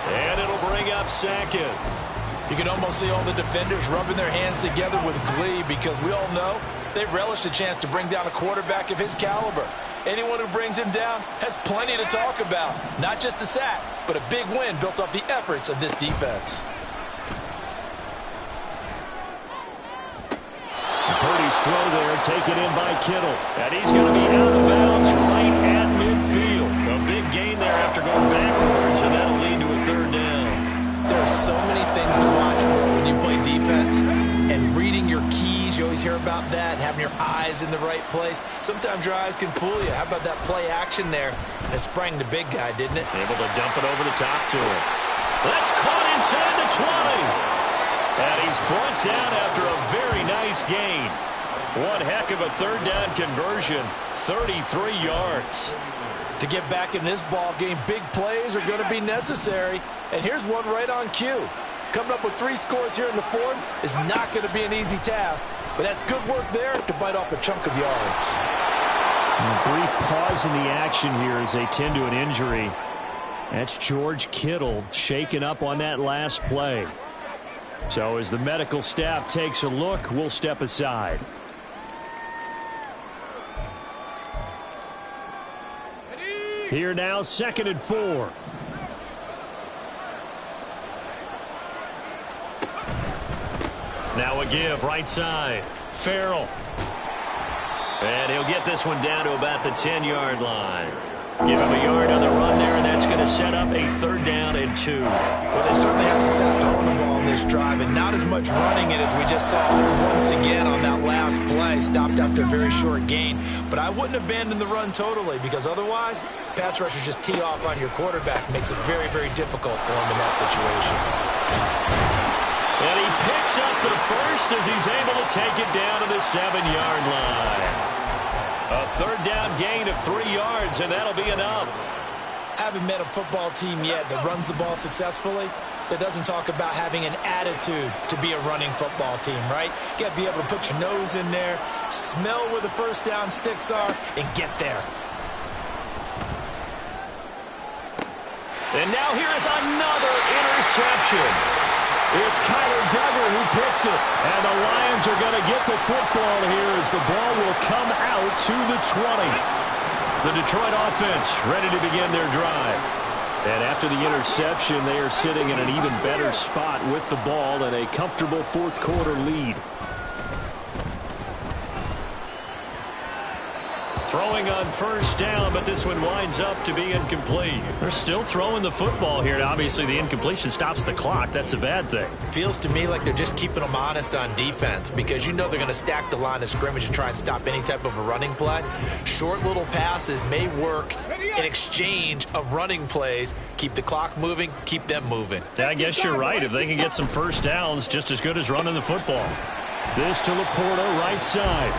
And it'll bring up 2nd. You can almost see all the defenders rubbing their hands together with glee because we all know they relish the chance to bring down a quarterback of his caliber. Anyone who brings him down has plenty to talk about. Not just a sack, but a big win built off the efforts of this defense. Purdy's throw there, taken in by Kittle. And he's going to be out of bounds right at midfield. A big gain there after going backwards, and that'll lead to a 3rd down. There are so many things to watch for when you play defense. And reading your keys, you always hear about that, and having your eyes in the right place. Sometimes your eyes can fool you. How about that play action there? And it sprang the big guy, didn't it? Able to dump it over the top to him. That's caught inside the 20. And he's brought down after a very nice gain. One heck of a 3rd down conversion, 33 yards. To get back in this ball game, big plays are going to be necessary. And here's one right on cue. Coming up with 3 scores here in the fourth is not going to be an easy task. But that's good work there to bite off a chunk of yards. A brief pause in the action here as they tend to an injury. That's George Kittle shaken up on that last play. So as the medical staff takes a look, we'll step aside. Here now, 2nd and 4. Now a give, right side. Farrell. And he'll get this one down to about the 10-yard line. Give him a yard on the run there, and that's going to set up a 3rd down and 2. Well, they certainly had success throwing the ball on this drive, and not as much running it as we just saw once again on that last play. Stopped after a very short gain. But I wouldn't abandon the run totally, because otherwise, pass rushers just tee off on your quarterback. Makes it very, very difficult for him in that situation. And he picks up the first as he's able to take it down to the 7-yard line. A 3rd down gain of 3 yards, and that'll be enough. Haven't met a football team yet that runs the ball successfully that doesn't talk about having an attitude to be a running football team, right? You got to be able to put your nose in there, smell where the first down sticks are, and get there. And now here is another interception. It's Kyler Duggar who picks it. And the Lions are going to get the football here as the ball will come out to the 20. The Detroit offense ready to begin their drive. And after the interception, they are sitting in an even better spot with the ball and a comfortable 4th quarter lead. Throwing on 1st down, but this one winds up to be incomplete. They're still throwing the football here. Obviously, the incompletion stops the clock. That's a bad thing. Feels to me like they're just keeping them honest on defense because you know they're going to stack the line of scrimmage and try and stop any type of a running play. Short little passes may work in exchange of running plays. Keep the clock moving, keep them moving. Yeah, I guess you're right. If they can get some 1st downs, just as good as running the football. This to Laporta, right side.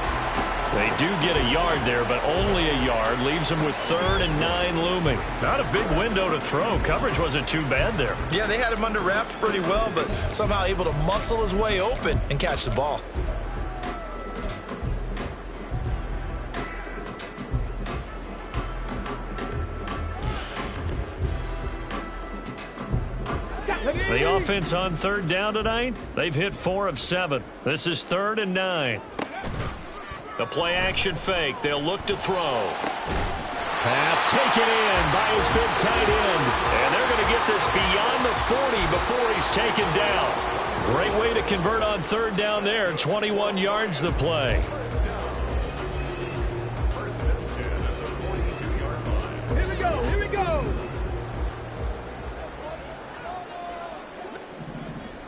They do get a yard there, but only a yard. Leaves them with 3rd and 9 looming. Not a big window to throw. Coverage wasn't too bad there. Yeah, they had him under wraps pretty well, but somehow able to muscle his way open and catch the ball. The offense on 3rd down tonight, they've hit 4 of 7. This is 3rd and 9. The play action fake. They'll look to throw. Pass taken in by his big tight end. And they're going to get this beyond the 40 before he's taken down. Great way to convert on 3rd down there. 21 yards the play. Here we go, here we go.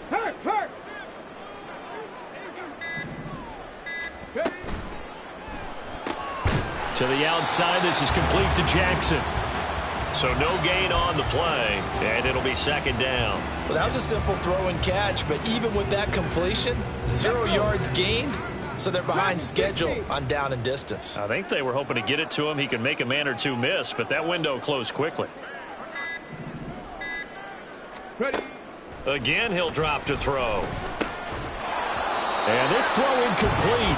Hurt, hurt. To the outside, this is complete to Jackson. So no gain on the play, and it'll be 2nd down. Well, that was a simple throw and catch, but even with that completion, 0 yards gained, so they're behind schedule on down and distance. I think they were hoping to get it to him. He can make a man or two miss, but that window closed quickly. Ready. Again, he'll drop to throw. And this throw incomplete.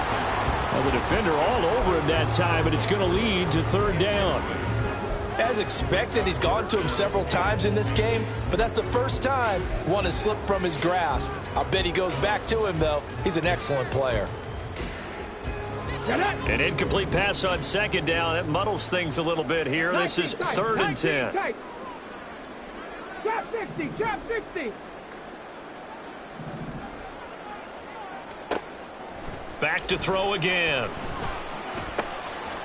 Well, the defender all over him that time, and it's going to lead to 3rd down. As expected, he's gone to him several times in this game, but that's the first time one has slipped from his grasp. I'll bet he goes back to him, though. He's an excellent player. An incomplete pass on 2nd down. That muddles things a little bit here. This is 3rd and 10. Trap 60, trap 60. Back to throw again.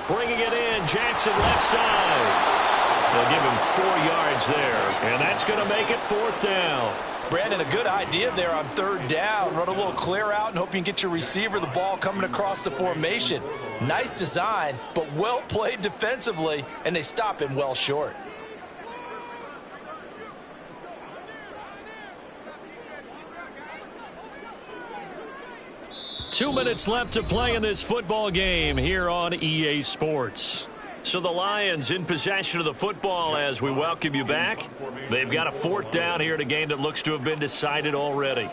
Bringing it in, Jackson left side. They'll give him 4 yards there, and that's going to make it 4th down. Brandon, a good idea there on 3rd down. Run a little clear out and hope you can get your receiver the ball coming across the formation. Nice design, but well played defensively, and they stop him well short. Two minutes left to play in this football game here on EA Sports. So the Lions in possession of the football as we welcome you back. They've got a 4th down here in a game that looks to have been decided already.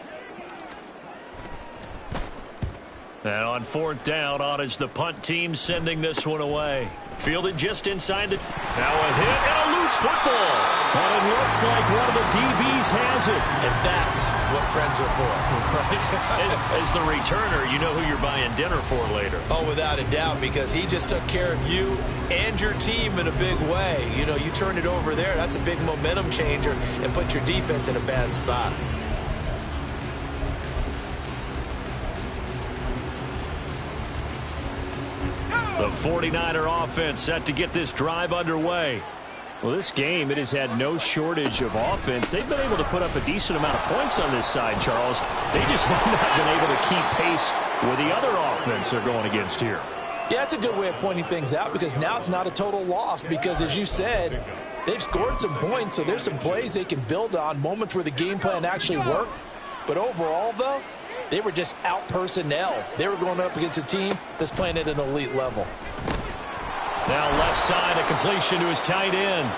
And on 4th down, on is the punt team sending this one away. Fielded just inside the... Now a hit and a loose football. And it looks like one of the DBs has it. And that's what friends are for. As the returner, you know who you're buying dinner for later. Oh, without a doubt, because he just took care of you and your team in a big way. You know, you turn it over there, that's a big momentum changer and put your defense in a bad spot. The 49er offense set to get this drive underway. Well, this game, it has had no shortage of offense. They've been able to put up a decent amount of points on this side, Charles. They just have not been able to keep pace with the other offense they're going against here. Yeah, that's a good way of pointing things out because now it's not a total loss because, as you said, they've scored some points, so there's some plays they can build on, moments where the game plan actually worked. But overall, though, they were just out personnel. They were going up against a team that's playing at an elite level. Now left side, a completion to his tight end.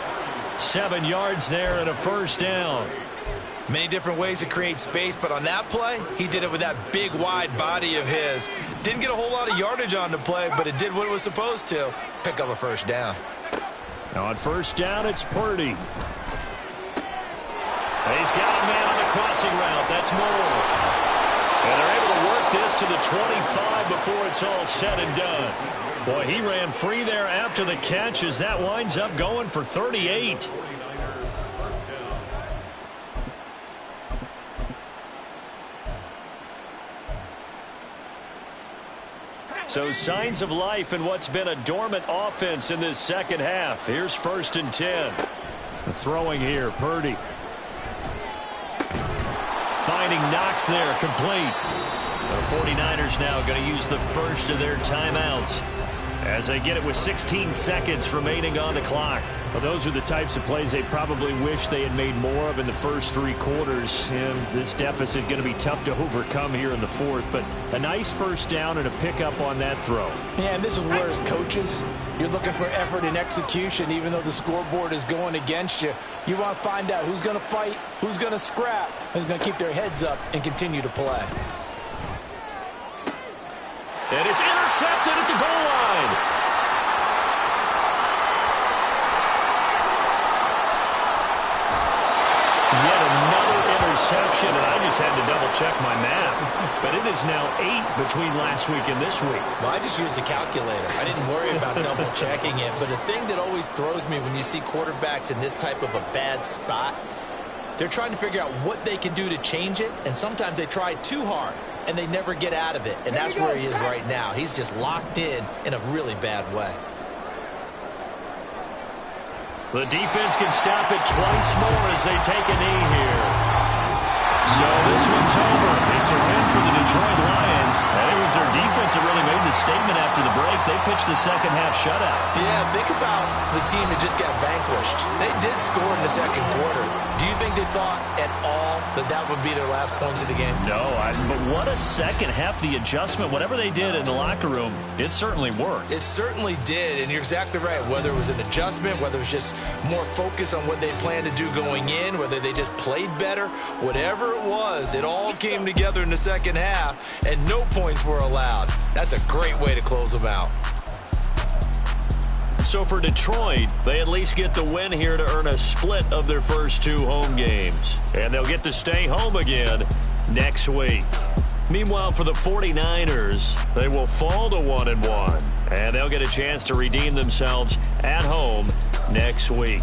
7 yards there and a 1st down. Many different ways to create space, but on that play, he did it with that big, wide body of his. Didn't get a whole lot of yardage on the play, but it did what it was supposed to. Pick up a 1st down. Now on 1st down, it's Purdy. He's got a man on the crossing route. That's Moore. And they're able to work this to the 25 before it's all said and done. Boy, he ran free there after the catch as that winds up going for 38. So signs of life in what's been a dormant offense in this second half. Here's 1st and 10. The throwing here, Purdy. Finding Knox there, complete. The 49ers now going to use the first of their timeouts as they get it with 16 seconds remaining on the clock. Well, those are the types of plays they probably wish they had made more of in the first 3 quarters. And this deficit going to be tough to overcome here in the 4th. But a nice 1st down and a pickup on that throw. Yeah, and this is where as coaches, you're looking for effort and execution. Even though the scoreboard is going against you, you want to find out who's going to fight, who's going to scrap, who's going to keep their heads up and continue to play. And it's intercepted at the goal line. Yet another interception, and I just had to double-check my math. But it is now 8 between last week and this week. Well, I just used a calculator. I didn't worry about double-checking it. But the thing that always throws me when you see quarterbacks in this type of a bad spot, they're trying to figure out what they can do to change it, and sometimes they try too hard, and they never get out of it. And that's where he is right now. He's just locked in a really bad way. The defense can stop it twice more as they take a knee here. So this one's over. It's a win for the Detroit Lions. And it was their defense that really made the statement after the break. They pitched the second half shutout. Yeah, think about the team that just got vanquished. They did score in the second quarter. Do you think they thought at all that that would be their last points of the game? No, but what a second half. The adjustment, whatever they did in the locker room, it certainly worked. It certainly did, and you're exactly right. Whether it was an adjustment, whether it was just more focus on what they planned to do going in, whether they just played better, whatever it was, it all came together in the second half, and no points were allowed. That's a great way to close them out. So for Detroit, they at least get the win here to earn a split of their first 2 home games. And they'll get to stay home again next week. Meanwhile, for the 49ers, they will fall to 1-1. And they'll get a chance to redeem themselves at home next week.